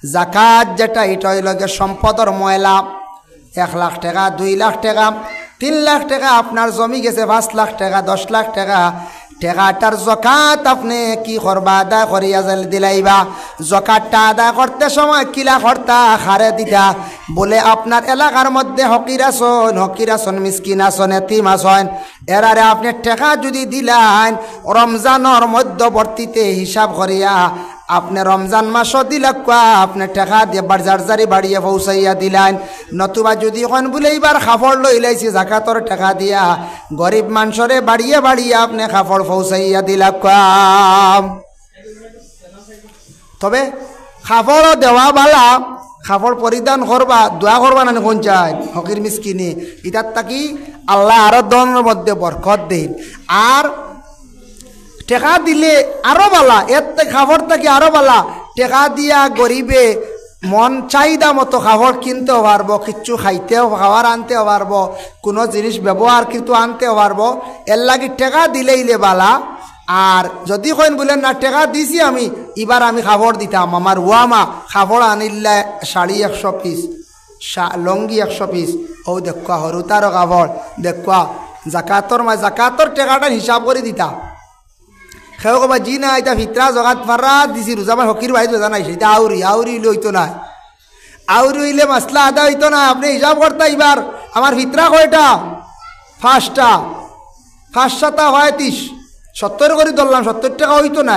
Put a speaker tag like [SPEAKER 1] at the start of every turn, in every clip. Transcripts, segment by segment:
[SPEAKER 1] জাকাত যেটা এটা হইল গিয়ে সম্পদর ময়লা। 1 লাখ টাকা, 2 লাখ টাকা, 3 লাখ টাকা আপনার জমি গেছে, 5 লাখ টাকা, 10 লাখ টাকা, টাকাটার জকাত আপনি কি করবা? আদায় করিয়া দিলাইবা। জকাতটা আদায় করতে সময় কিলা করতা? হারে দিতা। বলে আপনার এলাকার মধ্যে হকির আসন, মিসকিন আসন, এতিম আসন, এরারে আপনি টাকা যদি দিলেন রমজানের মধ্যবর্তীতে হিসাব করিয়া, আপনি রমজান মাসও দিলাক আপনি টাকা দিয়ে জারজারি বাড়িয়ে পৌঁছাইয়া দিলেন। নতুবা যদি এখন বলে এইবার খাফড় লইলাইছি জাকাতর টাকা দিয়া, গরিব মানুষরে বাড়িয়ে বাড়িয়ে আপনি খাফড় পৌঁছাইয়া দিলাক। তবে খাফড়ও দেওয়া বালা, খাফড় পরিধান করবা, দোয়া করবা না কোন চাই হকির মিসকিনে, ইটার তাকি আল্লাহ আরো দনের মধ্যে বরকত দেন। আর টেকা দিলে আরো বালা, এর খাফড় থাকি আরো বালা। টেকা দিয়া গরিবে মন চাহিদা মতো খাবার কিনতেও পারবো, কিচ্ছু খাইতেও খাবার আনতেও পারবো, কোনো জিনিস ব্যবহার কিন্তু আনতেও পারবো। এর লাগি টেকা দিলেইলে বালা। আর যদি কইন বলেন না টেকা দিছি আমি, এবার আমি খাবার দিতাম, আমার ওয়ামা খাবার আনিলে শাড়ি 100 পিস, লঙ্গি 100 পিস, ও দেখুয়া হরুতারও খাবার দেখুয়া জাকাতর টেকাটা হিসাব করে দিতা। সেও কবা জি না এটা ভিতরা জগাত ফারা দিছি, রোজাবার হকির বাইর রোজা নাই, সেটা আউরি লইতো না, আউরি হইলে মাসলা আদা হইতো না। আপনি হিসাব করতে এবার আমার ভিতরা কয়টা? 5টা, 5 হয় 30, 70 করে ধরলাম, 70 টাকা হইতো না।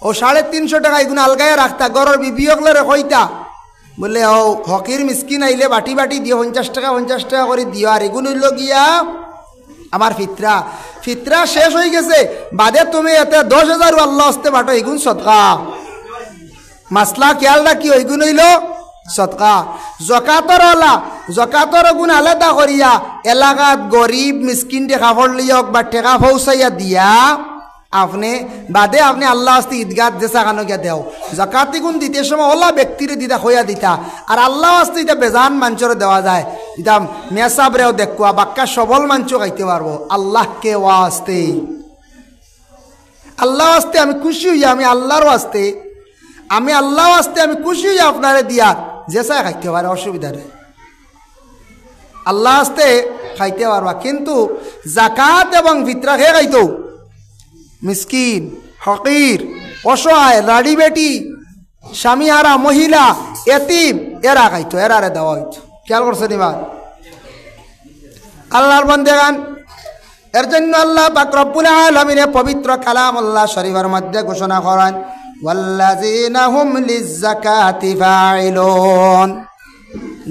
[SPEAKER 1] ও 350 টাকা এগুলো আলগায় রাখতা, গরর বিবিয়কলে কইতা বলে ও হকির মিসকিন আইলে বাটি বাটি দিও 50 টাকা করে দিও। আর এগুলো হইল গিয়া আমার ফিতরা শেষ হয়ে গেছে, বাদে তুমি এতে 10,000 আল্লাহ হস্তে বাটো, এগুন সদকা। মাসলা খেয়াল রাখি, ওইগুন হইল সদকা। জকাতর গুণ আলাদা করিয়া এলাকাত গরিব মিসকিন টেকা ফড়লিয়ক বা টেকা পৌঁছাইয়া দিয়া আপনি বাদে আপনি আল্লাহ হস্তে ঈদগাহ দেশা কানো গিয়া দেও। জাকাতি গুণ দিতে সময় ওলা ব্যক্তিরে দিতা হইয়া দিতা, আর আল্লাহ হস্তে এটা বেজান মাঞ্চরে দেওয়া যায়। এটা মেসাবরেও দেখুয়া বাক্কা সবল মাঞ্চ খাইতে পারবো আল্লাহকে ওয়াস্তে। আল্লাহ আস্তে আমি খুশি হইয়া, আমি আল্লাহর আস্তে আমি খুশি হইয়া আপনারে দিয়া যেসা খাইতে পারে, অসুবিধা নেই, আল্লাহ আস্তে খাইতে পারবা। কিন্তু জাকাত এবং ফিতরা খেয়ে খাইতো মিসকিন, ফকির, অসহায়, লাড়ি বেটি, স্বামী হারা মহিলা, এতিম, এরা খাইতো, এরারে দেওয়া হইতো। খেয়াল করছেন এবার আল্লাহর বান্দাগান। এর জন্য আল্লাহ পাক রব্বুল আলামিন পবিত্র কালামুল্লাহ শরীফের মধ্যে ঘোষণা করেন, ওয়াল্লাযীনা হুম লিয-যাকাতি ফাঈলুন,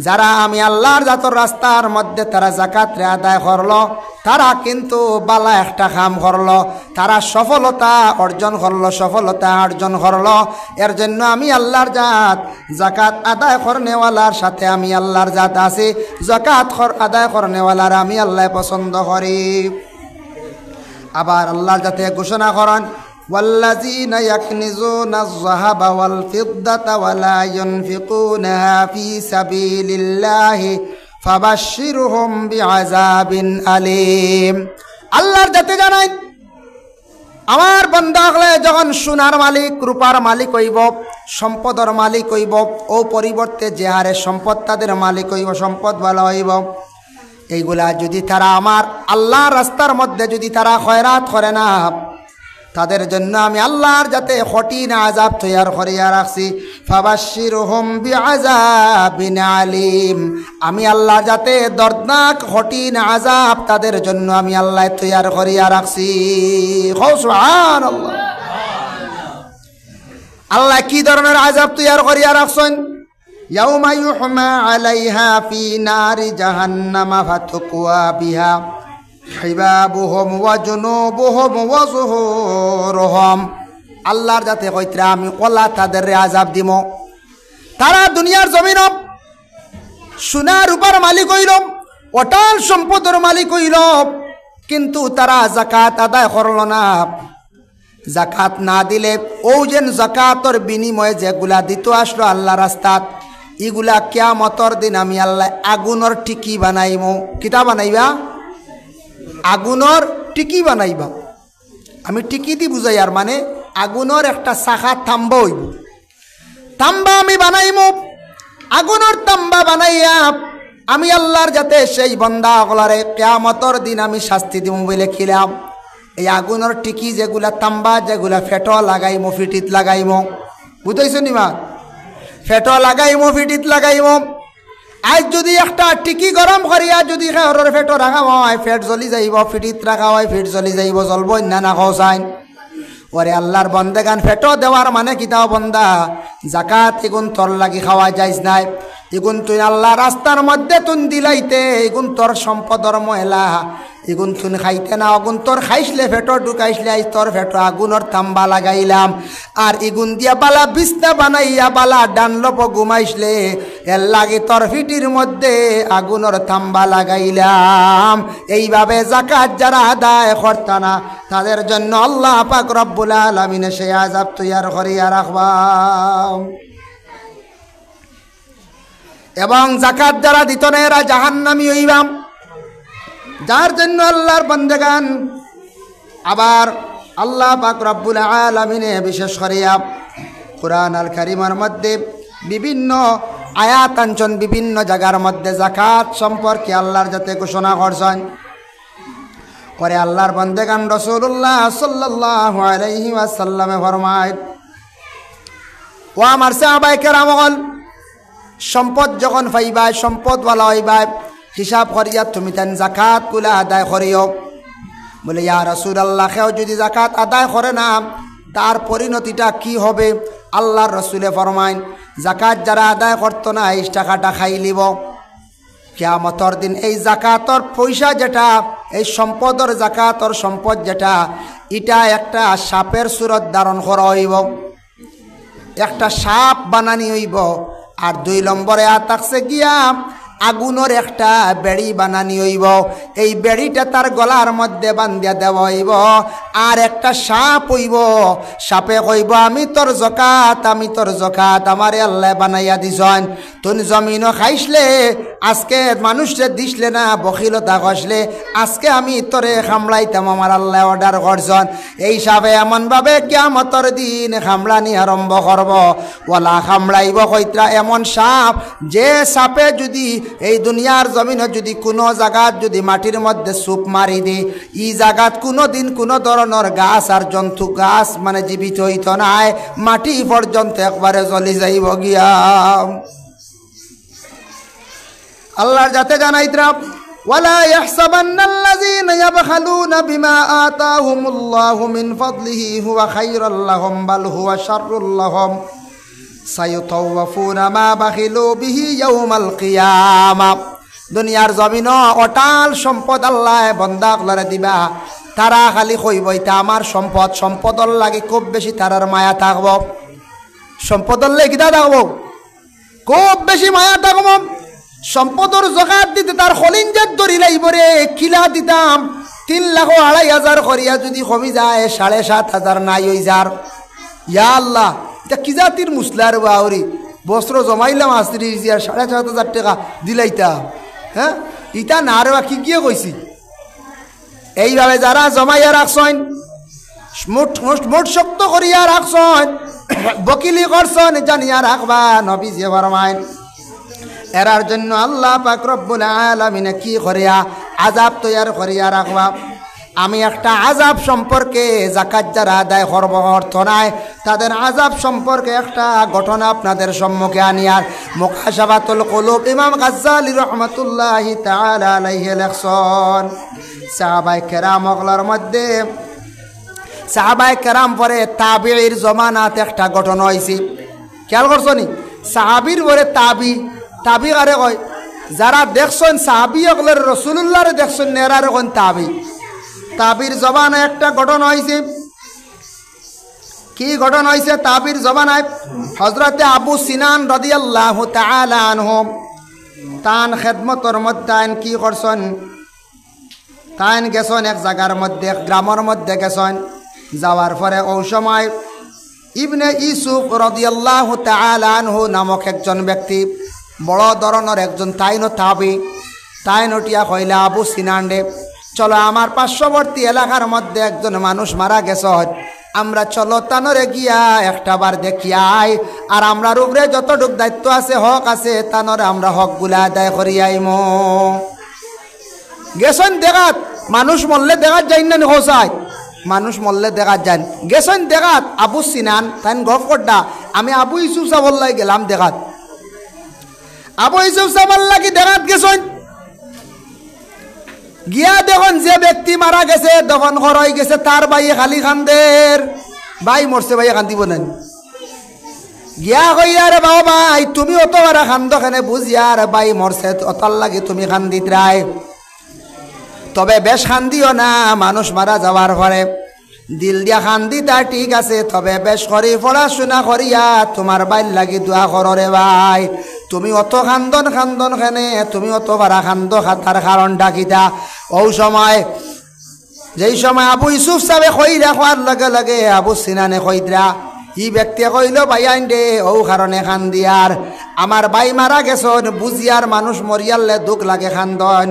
[SPEAKER 1] যারা আমি আল্লাহর জাতর রাস্তার মধ্যে তারা জাকাত আদায় করলো, তারা কিন্তু বালা একটা কাম করলো, তারা সফলতা অর্জন করলো। এর জন্য আমি আল্লাহর জাত জাকাত আদায় করনেওয়ালার সাথে আমি আল্লাহর জাত আছি, জাকাত আদায় করনেওয়ালার আমি আল্লাহ পছন্দ করি। আবার আল্লাহর জাতে ঘোষণা করেন, والذين يكنزون الذهب والفضة ولا ينفقونها في سبيل الله فبشرهم بعذاب أليم। আল্লাহর জাতে জানাই আমার বান্দা হলে যখন সোনার মালিক, রূপার মালিক হইব, সম্পদর মালিক হইব, ও পরিবর্তে যে হারে সম্পদ তাদের মালিক হইব, সম্পদ ভালো হইব, এইগুলা যদি তারা আমার আল্লাহর রাস্তার মধ্যে যদি তারা খয়রাত করে না, তাদের জন্য আমি আল্লাহর যাতে কঠিন আযাব তৈয়ার করিয়া রাখছি। ফাবাশশিরহুম বিআযাবিন আলীম, আমি আল্লাহর যাতে দর্দনাক কঠিন আযাব তাদের জন্য আমি আল্লাহ তৈয়ার করিয়া রাখছি। সুবহানাল্লাহ। আল্লাহ কি ধরনের আযাব তৈয়ার করিয়া রাখছেন? ইয়াউমা ইউহমা আলাইহা ফি নারি জাহান্নামা ফাতুকওয়া বিহা হিবাবুহুম ওয়া জুনুবুহুম ওয়া যুহুরুহুম। আল্লাহর যাতে কইত্রা আমি ওলা তাদের আযাব দিব। তারা দুনিয়ার জমিন সোনা রূপার মালিক হইল, অটল সম্পদের মালিক হইল, কিন্তু তারা যাকাত আদায় করল না। যাকাত না দিলে ও যেন যাকাতর বিনিময়ে যেগুলা দিত আসলো আল্লাহ রাস্তাত, এগুলা কিয়ামতের দিন আমি আল্লাহ আগুনের টিকি বানাইমু। কিতা বানাইবা? আগুনের টিকি বানাইবা। আমি টিকি দি বুঝাই, আর মানে আগুনের একটা শাখা থাম্ব হইব, তাম্বা আমি বানাইমু, আগুনের তাম্বা বানাইয়া আমি আল্লাহর যাতে সেই বন্দা হলারে কিয়ামতের দিন আমি শাস্তি দিব বলে খিলাম। এই আগুনের টিকি যেগুলা তাম্বা যেগুলা ফেটো লাগাইমো, ফিটিত লাগাইমো, বুঝাইছো নিমা? ফেটো লাগাইমো, ফিটিত লাগাইমো। আজ যদি একটা টিকি গরম করিয়া যদি খেহরের ফেটো রাখা হয়, ফেট জ্বলি যাইব, ফিটিত রাখা হয়, ফিট জ্বলি যাইব, জ্বলব না না খাওয়াইন। ওরে আল্লাহর বন্দেগান ফেটো দেওয়ার মানে কিতাও বন্দা জাকাত এগুন তোর লাগি খাওয়া যাইস নাই, এগুন তুই আল্লাহ রাস্তার মধ্যে তুন দিলাইতে, এগুন তোর সম্পদর ময়লা, এগুন তুন খাইতে না, অগুন তোর খাইসলে ফেটো ঢুকাইসলে আইস তোর ফেটো আগুনের তাম্বা লাগাইলাম। আর এগুন দিয়া বালা বিছনা বানাইয়া বালা ডানলপ ঘুমাইসলে এর লাগে তোর ফিটির মধ্যে আগুনের তাম্বা লাগাইলাম। এইভাবে জাকাত যারা আদায় করতা না তাদের জন্য আল্লাহ পাক রব্বুল আলামিন সেই আযাব তৈয়ার করিয়া রাখবা। এবং জাকাত যারা দিত না এরা জাহান্নামী হইবাম, যার জন্য আল্লাহর বান্দাগান আবার আল্লাহ পাক রব্বুল আলামিনে বিশেষ করিয়া কুরআন আল কারীমের মধ্যে বিভিন্ন আয়াত আনছেন, বিভিন্ন জায়গার মধ্যে জাকাত সম্পর্কে আল্লাহর যাতে ঘোষণা করছেন। পরে আল্লাহর বান্দাগান রাসূলুল্লাহ সাল্লাল্লাহু আলাইহি ওয়াসাল্লামে ফরমায়, ও আমার সাহাবায়ে কেরামগণ, সম্পদ যখন পাইবাই, সম্পদওয়ালা হইবাই, হিসাব করিয়া তুমি তেন জাকাত গুলা আদায় করিও। বলে ইয়া রাসূলুল্লাহ, কেউ যদি জাকাত আদায় করে না তার পরিণতিটা কি হবে? আল্লাহর রাসূলে ফরমাইন, জাকাত যারা আদায় করতো না এই টাকাটা খাই লিব। কিয়ামতের দিন এই জাকাতর পয়সা যেটা, এই সম্পদর জাকাতর সম্পদ যেটা, এটা একটা সাপের সুরত ধারণ করা হইব, একটা সাপ বানানি হইব। আর 2 নম্বরে থাকছে গিয়া আগুনের একটা বেড়ি বানানি হইব, এই বেড়িটা তার গলার মধ্যে বান্ধিয়া দেওয়া হইব। আর একটা সাপ হইব, সাপে কইব আমি তোর জাকাত, আমি তোর জাকাত আমারে আল্লাহ বানাইয়া দিছন, তুই জমিনও খাইসলে আজকে মানুষে দিসলে না, বখিলতা কষলে আজকে আমি তোরে খামলাইতাম, আমার আল্লাহ অর্ডার করছন। এই সাপে এমনভাবে কিয়ামতের দিন খামলানি আরম্ভ করব। ওলা খামলাইব কইত্রা এমন সাপ, যে সাপে যদি এই দুনিয়ার জমিনে যদি কোনো জায়গাত যদি মাটির মধ্যে সুপ মারি দি, ই জায়গাত কোনো দিন কোনো ধরনের গাছ আর জন্তু, গাছ মানে জীবিত হইত নাই, মাটি পর্যন্ত একবারে জ্বলি যাইব গিয়া। আল্লাহর যাতে জানাইত্রা, ওয়ালা ইয়াহসাবান্নাল্লাযীনা ইয়াবখালুনা বিমা আতাহুমুল্লাহু মিন ফাদলিহি হুয়া খায়রুল লাহুম বাল হুয়া শাররুল লাহুম সায়ুতাওয়াফুনা মা বাখিলু বিহি ইয়াউমাল কিয়ামা। দুনিয়ার জমিন অটাল সম্পদ আল্লাহ বন্দাগুলারে দিবা, তারা খালি কইব এটা আমার সম্পদ, সম্পদর লাগে খুব বেশি তারার মায়া থাকব, সম্পদর লাগে কিতা থাকব, খুব বেশি মায়া থাকব। সম্পদর জাকাত দিতে তার খলিঞ্জাত ধরি লাইব রে, কিলা দিতাম 3 লাখ 2,500 করিয়া যদি কমি যায় 7,500 নাই হই যার। ইয়া আল্লাহ, এটা কি জাতির মুসলার বাউরি, বস্ত্র জমাইলাম আস্ত্রি 7,500 টাকা দিলাইতা, হ্যাঁ ইটা না রে কি গিয়ে কইছি। এইভাবে যারা জমাইয়া রাখছেন, মোট শক্ত করিয়া রাখছেন, বকিলি করছেন, জানিয়া রাখবা নবীজি ফরমায় এরার জন্য আল্লাহ পাক রব্বুল আলামিন কি করিয়া আযাব তৈয়ার করিয়া রাখবা। আমি একটা আযাব সম্পর্কে, জাকাত যারা আদায় করব অর্থ নাই তাদের আযাব সম্পর্কে একটা ঘটনা আপনাদের সম্মুখে আনিয়ার মুকাশাফাতুল কুলুব ইমাম গাজ্জালী রাহমাতুল্লাহি তাআলা আলাইহি লেখছেন। সাহাবায়ে কেরামগুলোর মধ্যে, সাহাবায়ে কেরাম পরে তাবিঈর জমানাত একটা ঘটনা হইছে, খেয়াল করছনি? সাহাবীর পরে তাবি আরে কয়, যারা দেখছেন সাহাবী হকলের রাসূলুল্লাহরে দেখছেন নেরারে কোন তাবির জবানায় একটা ঘটনা হয়েছে। কি ঘটনা হয়েছে? তাবির জবানায় হযরতে আবু সিনান রাদিয়াল্লাহু তাআলা আনহু তান খেদমতর মধ্যে আইন কি করছেন, তাইন গেছেন এক জায়গার মধ্যে, গ্রামের মধ্যে গেছেন। যাওয়ার পরে ওই সময় ইবনে ইউসুফ রাদিয়াল্লাহু তাআলা আনহু নামক একজন ব্যক্তি, বড় ধরনের একজন তাইনো তাবি, তাইন উঠিয়া কইলা আবু সিনান রে, চলো আমার পার্শ্ববর্তী এলাকার মধ্যে একজন মানুষ মারা গেছে, আমরা চলো তানরে গিয়া একটাবার দেখিয়াই আর আমরার উপরে যতটুক দায়িত্ব আছে হক আছে তানরে আমরা হকগুলা আদায় করি আইমো। গেছেন দেখাত মানুষ মরলে দেখাত যাই না হোসাই মানুষ মরলে দেখাত যান গেছেন দেখাত আবু সিনান তাই গফ করডা আমি আবু ইউসুফ সাবল্লাই গেলাম দেখাত আবু ইউসুফ সাবল্লাকি দেখাত গেছেন গিয়া দেখুন যে ব্যক্তি মারা গেছে দফন হয়ে গেছে তার ভাইয়ে খালি খান্দের ভাই মরছে ভাইয়ে কান্দিব না গিয়া কইরা রে বাবা ভাই তুমি অত বারা খান্দ খানে বুঝিয়া রে ভাই মরছে অতল লাগে তুমি খান্দিত রায় তবে বেশ খান্দিও না মানুষ মারা যাওয়ার পরে দিল দিয়া খান্দি তা ঠিক আছে তবে বেশ করি পড়াশোনা করিয়া তোমার বাইর লাগি দোয়া করো রে ভাই তুমি অত খান্দন খান্দন খানে তুমি অত বারা খান্দ খাতার কারণটা কিতা ও সময় যেই সময় আবু ইউসুফ সাহেব কইরা খোয়ার লগে লগে আবু সিনানে কইরা ই ব্যক্তি কইল ভাই আইন দে ও কারণে খান্দিয়ার আমার ভাই মারা গেছন বুঝিয়ার মানুষ মরিয়ালে দুঃখ লাগে খান্দন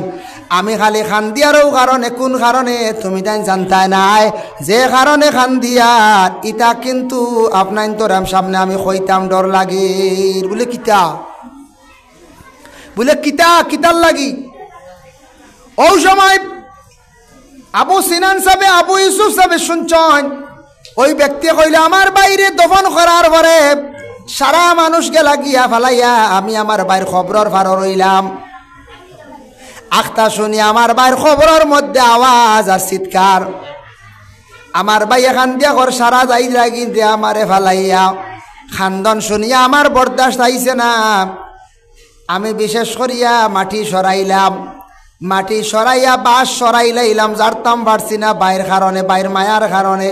[SPEAKER 1] আমি খালি খান্দিয়ারও কারণে কোন কারণে তুমি তাই জানতাই নাই যে কারণে খান্দিয়ার ইটা কিন্তু আপনার তোর সামনে আমি কইতাম ডর লাগে বলে কিতা বলে কিতা কিতার লাগি ও সময় আবু সিনান সাহেব আবু ইউসুফ সাহেব শুনছেন ওই ব্যক্তি কইলে আমার বাইরে দফন করার পরে সারা মানুষকে লাগিয়া ফেলাইয়া আমি আমার বাইর খবরের ফার রইলাম আখতা শুনি আমার বাইর খবরের মধ্যে আওয়াজ আর চিৎকার আমার ভাই এখান দিয়া ঘর সারা যাই লাগিয়ে আমারে ফেলাইয়া খান্দন শুনিয়া আমার বরদাস্ত আইছে না আমি বিশেষ করিয়া মাটি সরাইলাম মাটি সরাইয়া বাঁশ সরাইলাইলাম জারতাম পারছি না বাইর কারণে বাইর মায়ার কারণে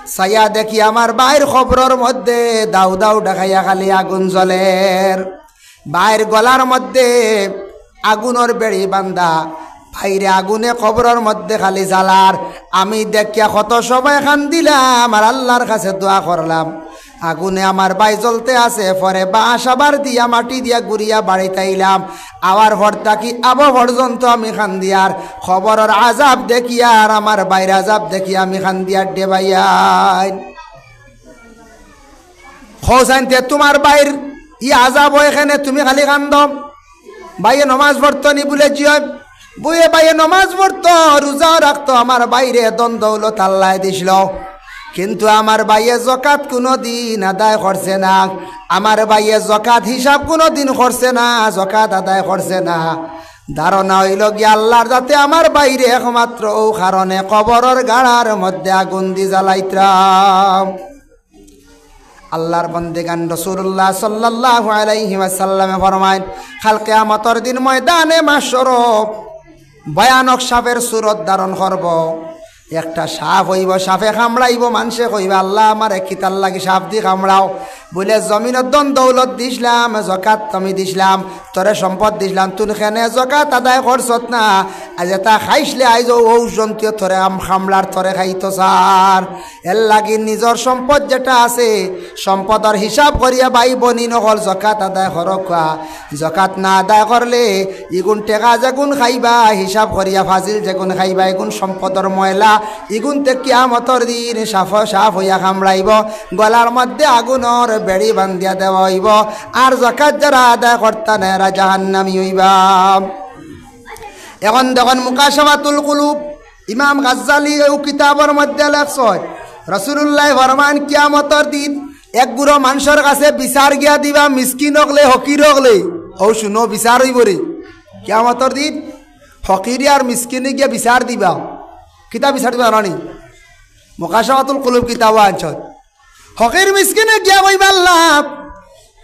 [SPEAKER 1] সাইয়া দেখি আমার বাইর খবরের মধ্যে দাউ দাউ ডাকাইয়া খালি আগুন জ্বলের বাইর গলার মধ্যে আগুনের বেড়ি বান্ধা বাইরে আগুনে খবরের মধ্যে খালি জ্বালার আমি দেখিয়া কত সময় খান দিলাম আর আল্লাহর কাছে দোয়া করলাম আগুনে আমার বাই জ্বলতে আছে পরে বাঁশ আবার দিয়া মাটি দিয়া ঘুরিয়া বাড়িতে আইলাম আবার ভরতা কি আবো পর্যন্ত আমি খান দিয়ার খবরের আজাব দেখিয়া আর আমার বাইর আজাব দেখিয়া আমি খান দিয়ার ডেবাইয়াই খোঁজানতে তোমার বাইর ই আজাব এখানে তুমি খালি কান্দ বাইয়ে নমাজ পড়তো নি বলে জিও বইয়ে বাইয়ে নমাজ পড়তো রোজাও রাখতো আমার বাইরে দ্বন্দ্বলত আল্লাহ দিছিল কিন্তু আমার ভাইয়ে জকাত কোনো দিন আদায় করছে না আমার ভাইয়ে জকাত হিসাব কোনো দিন করছে না জকাত আদায় করছে না ধারণা হইল গিয়ে আল্লাহর যাতে আমার বাইরে একমাত্র ও কারণে কবরের গাড়ার মধ্যে আগুন দি জ্বালাইতাম আল্লাহর বন্দেগান রাসূলুল্লাহ সাল্লাল্লাহু আলাইহি ওয়াসাল্লাম ফরমায় কাল কিয়ামতের দিন ময়দানে মাহশর ভয়ানক সাপের সুরত ধারণ করব একটা সাপ হইব সাপে কামড়াইব মানুষে কইবে আল্লাহ আমার কিতার লাগি সাপ দি কামড়াও বলে জমিনের দন দৌলত দিছিলাম জকাত তুমি দিছিলাম তোরে সম্পদ দিছিলাম তুই খেনে জকাত আদায় করছত না আজ এটা খাইসলে আইজ ও জন্তুয়ে তোরে কামড়ার তোরে খাইতো সার এর লাগি নিজের সম্পদ যেটা আছে সম্পদের হিসাব করিয়া ভাই বনি নকল জকাত আদায় করকা জকাত না আদায় করলে ইগুন টেকা যেগুন খাইবা হিসাব করিয়া ফাজিল যেগুন খাইবা এগুন সম্পদের ময়লা ইগুনতে কিয়ামতের দিন সাফ হইয়া কামড়াইব গলার মধ্যে আগুনের বেড়ি বান্ধিয়া দেওয়া হইব আর যাকাত যারা আদায় করতা না এরা জাহান্নামী হইবা এখন দেখুন মুকাশাফাতুল কুলুব ইমাম গাজ্জালি এই কিতাবের মধ্যে লেখছেন রাসূলুল্লাহ ফরমান কিয়ামতের দিন এক গুড়ো মানুষের কাছে বিচার গিয়া দিবা মিসকিন হকলে হকির হকলে ও শুনো বিচার হইব রে কিয়ামতের দিন হকির আর মিসকিনে গিয়া বিচার দিবা কিতাব বিচার দিবা রানি মুকাশাফাতুল কুলুব কিতাব আনছেন হকির মিসকিনে গিয়া কইবা আল্লাহ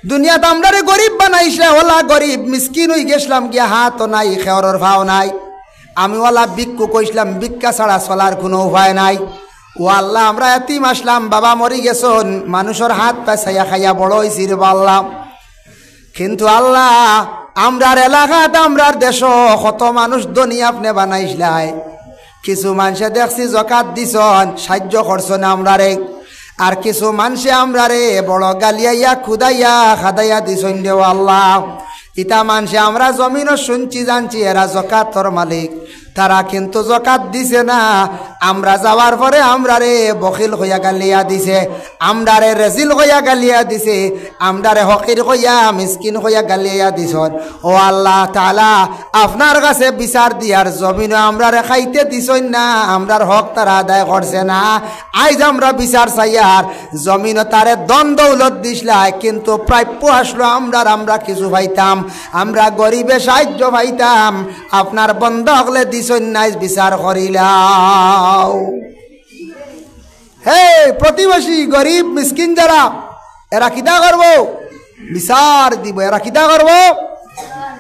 [SPEAKER 1] দুনিয়াতে আমরারে গরিব বানাইছে ওলা গরিব মিসকিন হই গেছিলাম গিয়া হাত নাই খেওরের ভাও নাই আমি ওলা ভিক্ষু কইছিলাম ভিক্ষা ছাড়া চলার কোনো উপায় নাই ও আল্লাহ আমরা এতিম আসলাম বাবা মরি গেছন মানুষের হাত পেছাইয়া খাইয়া বড় হইছি রে আল্লাহ কিন্তু আল্লাহ আমরার এলাকাত আমরার দেশ কত মানুষ ধনী আপনি বানাইছিলাই কিছু মানুষে দেখছি জকাত দিছন সাহায্য করছেন আমরারে আর কিছু মানুষে আমরারে বড় গালিয়াইয়া খুদাইয়া খাদাইয়া দিছন দেও আল্লাহ ইতা মানুষে আমরা জমিনও শুনছি জানছি এরা জকাতর মালিক তারা কিন্তু যাকাত দিছে না। আমরা যাওয়ার পরে আমরারে বখিল হইয়া গালিয়া দিছে, আমরারে রেজিল হইয়া গালিয়া দিছে, আমরারে হকির হইয়া মিসকিন হইয়া গালিয়া দিছন। ও আল্লাহ তাআলা, আপনার কাছে বিচার দিয়ার জমিনে আমরারে খাইতে দিছই না, আমরার হক তারা আদায় করছে না। আইজ আমরা বিচার চাইয়ার জমিন তারে দন দৌলত দিসলাই, কিন্তু প্রাপ্য আসলো আমরা কিছু পাইতাম, আমরা গরিবে সাহায্য পাইতাম, আপনার বন্ধ হলে দিছই না, বিচার করিলাও। হে প্রতিবেশী গরিব মিসকিন যারা, এরা কিতা করবো? বিচার দিব। এরা কিতা করবো?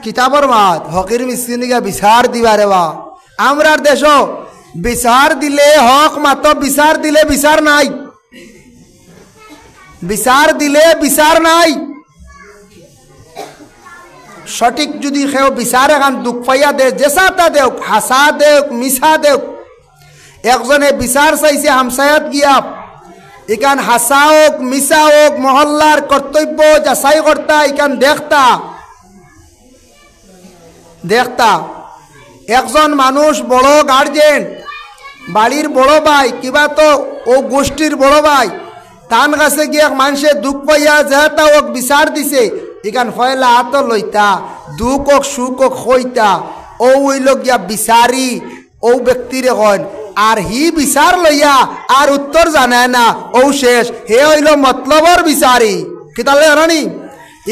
[SPEAKER 1] কিতাবর মাত হকির মিসকিনিকে বিচার দিবা রে বা। আমরার দেশ বিচার দিলে হক মাত্র, বিচার দিলে বিচার নাই, বিচার দিলে বিচার নাই। সঠিক যদি কেউ বিচার এখন দুঃখ পাইয়া দে, জেসাটা দেওক, হাসা দেওক, মিশা দেওক। একজনে বিচার চাইছে হামসায়াত গিয়া, এখান হাসা হোক মিশা হোক, মহল্লার কর্তব্য যাচাই কর্তা এখান দেখতা। একজন মানুষ বড় গার্জেন, বাড়ির বড় ভাই কিবা তো ও গোষ্ঠীর বড় ভাই, তান কাছে গিয়ে মানুষে দুঃখ পাইয়া যেটা ওক বিচার দিছে, এখান ফয়লা হাত লইতা, দুঃখ হোক সুখ হোক হইতা, ও হইল গিয়া বিচারি ও ব্যক্তির হন। আর হি বিচার লইয়া আর উত্তর জানায় না, ও শেষ। হে হইল মতলবর বিচারি। কিতালে জানি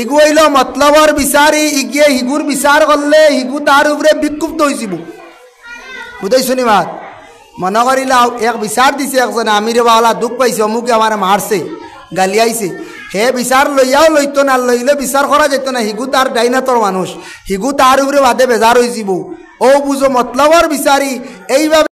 [SPEAKER 1] ইগু হইল মতলবর বিচারি, ইগিয়ে হিগুর বিচার করলে হিগু তার উপরে বিক্ষুব্ধ হয়েছিল। বুঝাইছো নি মাত? মনে করিলাও এক বিচার দিছে একজনে, আমিরে বাওলা দুঃখ পাইছে, অমুকে আমার মারছে, গালিয়াইছে। হে বিচার লইয়াও লইতো না, লইলে বিচার করা যেত না, হিগু তার ডাইনাতর মানুষ, হিগু তার উপরে বাদে বেজার হয়েছিল। ও বুঝো মতলবর বিচারি এইভাবে